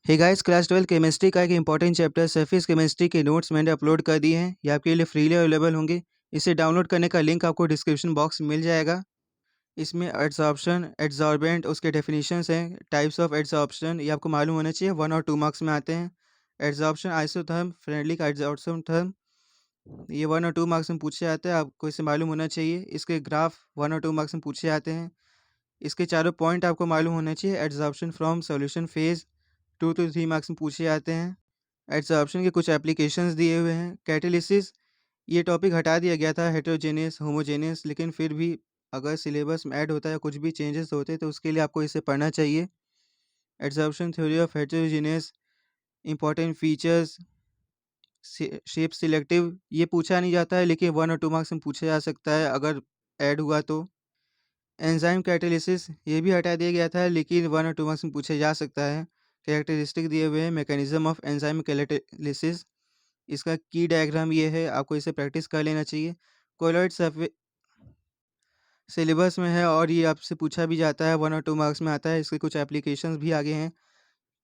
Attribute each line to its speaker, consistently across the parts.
Speaker 1: Hey guys, class 12 chemistry का एक important chapter surface chemistry के नोट्स मैंने अपलोड कर दिए हैं। ये आपके लिए फ्रीली अवेलेबल होंगे। इसे डाउनलोड करने का लिंक आपको डिस्क्रिप्शन बॉक्स में मिल जाएगा। इसमें एड्सॉर्प्शन, एड्सॉर्बेंट, उसके डेफिनेशंस हैं, टाइप्स ऑफ एड्सॉर्प्शन, ये आपको मालूम होना चाहिए। 1 और 2 मार्क्स में आते हैं। एड्सॉर्प्शन आइसोथर्म, फ्रेंडली का एड्सॉर्प्शन, ये 1 और 2 मार्क्स में पूछे जाते हैं, आपको इसे मालूम होना चाहिए। इसके ग्राफ 1 और 2 मार्क्स में पूछे जाते हैं। इसके चारों पॉइंट आपको मालूम होना चाहिए। Adsorption from solution phase 2 to 3 marks में पूछे जाते हैं। एड्सॉर्प्शन के कुछ एप्लीकेशंस दिए हुए हैं। कैटालिसिस, ये टॉपिक हटा दिया गया था हेटेरोजेनियस होमोजेनियस, लेकिन फिर भी अगर सिलेबस में ऐड होता है, कुछ भी चेंजेस होते हैं, तो उसके लिए आपको इसे पढ़ना चाहिए। Adsorption theory of heterogeneous, important features, shape selective, ये पूछा नहीं जाता है, लेकिन 1 और 2 मार्क्स में पूछा जा सकता है अगर ऐड हुआ तो। एंजाइम कैटालिसिस, ये भी हटा दिया गया था, लेकिन 1 और 2 मार्क्स में पूछा जा सकता है। कैरेक्टरिस्टिक दिए हुए हैं, मैकेनिज्म ऑफ एंजाइम कैटालिसिस, इसका की डायग्राम ये है, आपको इसे प्रैक्टिस कर लेना चाहिए। कोलॉइड सर्फे सिलेबस में है और ये आपसे पूछा भी जाता है, 1 और 2 मार्क्स में आता है। इसके कुछ एप्लीकेशंस भी आगे हैं।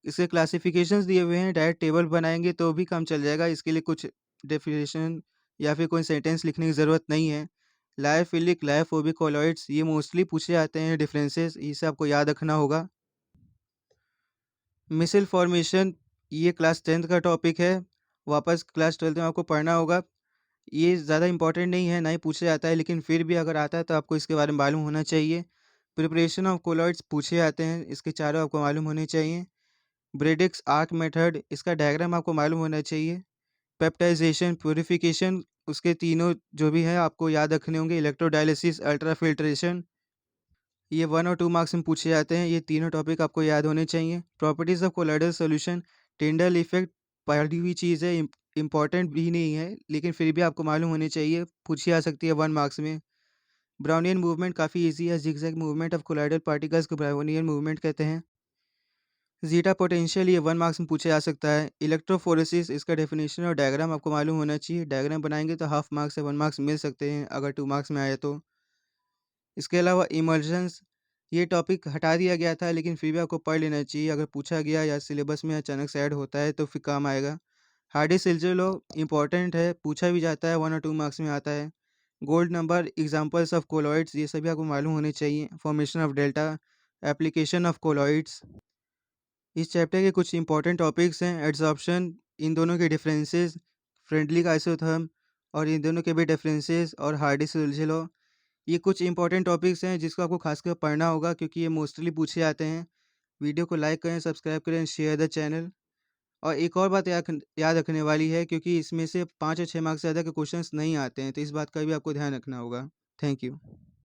Speaker 1: इसके क्लासिफिकेशंस दिए हुए हैं, डायरेक्ट टेबल बनाएंगे तो भी काम चल जाएगा। इसके लिए कुछ डेफिनेशन या फिर कोई सेंटेंस लिखने की ज़रूरत नहीं है। लायोफिलिक, लायोफोबिक कोलॉइड्स, ये मोस्टली पूछे जाते हैं डिफरेंसेस, इसे आपको याद रखना होगा। मिसल फॉर्मेशन, ये क्लास 10th का टॉपिक है, वापस क्लास 12th में आपको पढ़ना होगा। ये ज़्यादा इंपॉर्टेंट नहीं है, ना ही पूछा जाता है, लेकिन फिर भी अगर आता है तो आपको इसके बारे में मालूम होना चाहिए। प्रिपरेशन ऑफ कोलॉइड्स पूछे जाते हैं, इसके चारों आपको मालूम होने चाहिए। ब्रेडिक्स आर्क मेथड, इसका डायग्राम आपको मालूम होना चाहिए। पेप्टाइजेशन, प्यूरिफिकेशन, उसके तीनों जो भी हैं आपको याद रखने होंगे। इलेक्ट्रोडायलिसिस, अल्ट्राफिल्ट्रेशन, ये 1 और 2 मार्क्स में पूछे जाते हैं। ये तीनों टॉपिक आपको याद होने चाहिए। Properties of colloidal solution, Tyndall effect, पढ़ी हुई चीज़ है, इंपॉर्टेंट भी नहीं है, लेकिन फिर भी आपको मालूम होनी चाहिए, पूछी जा सकती है 1 मार्क्स में। ब्राउनियन मूवमेंट काफ़ी ईजी है। Zigzag movement of colloidal particles को ब्राउनियन मूवमेंट कहते हैं। जीटा पोटेंशियल, ये 1 मार्क्स में पूछा जा सकता है। इलेक्ट्रोफोरेसिस, इसका डेफिनेशन और डायग्राम आपको मालूम होना चाहिए। डायग्राम बनाएंगे तो हाफ मार्क्स से 1 मार्क्स मिल सकते हैं अगर 2 मार्क्स में आए तो। इसके अलावा इमल्शंस, ये टॉपिक हटा दिया गया था, लेकिन फिर भी आपको पढ़ लेना चाहिए। अगर पूछा गया या सिलेबस में अचानक से ऐड होता है तो फिर काम आएगा। हार्डी सिल्जर लॉ इंपॉर्टेंट है, पूछा भी जाता है, 1 और 2 मार्क्स में आता है। Gold number, examples of colloids, ये सभी आपको मालूम होने चाहिए। Formation of delta, application of colloids. इस चैप्टर के कुछ इंपॉर्टेंट टॉपिक्स हैं। एड्सॉर्प्शन, इन दोनों के डिफरेंसेस, फ्रेंडली का आइसोथर्म और इन दोनों के भी डिफरेंसेस, और हार्डी सिल्जर लॉ, ये कुछ इंपॉर्टेंट टॉपिक्स हैं जिसको आपको खासकर पढ़ना होगा, क्योंकि ये मोस्टली पूछे जाते हैं। वीडियो को लाइक करें, सब्सक्राइब करें, शेयर द चैनल। और एक और बात याद रखने वाली है, क्योंकि इसमें से 5 या 6 मार्क्स से ज़्यादा के क्वेश्चंस नहीं आते हैं, तो इस बात का भी आपको ध्यान रखना होगा। Thank you.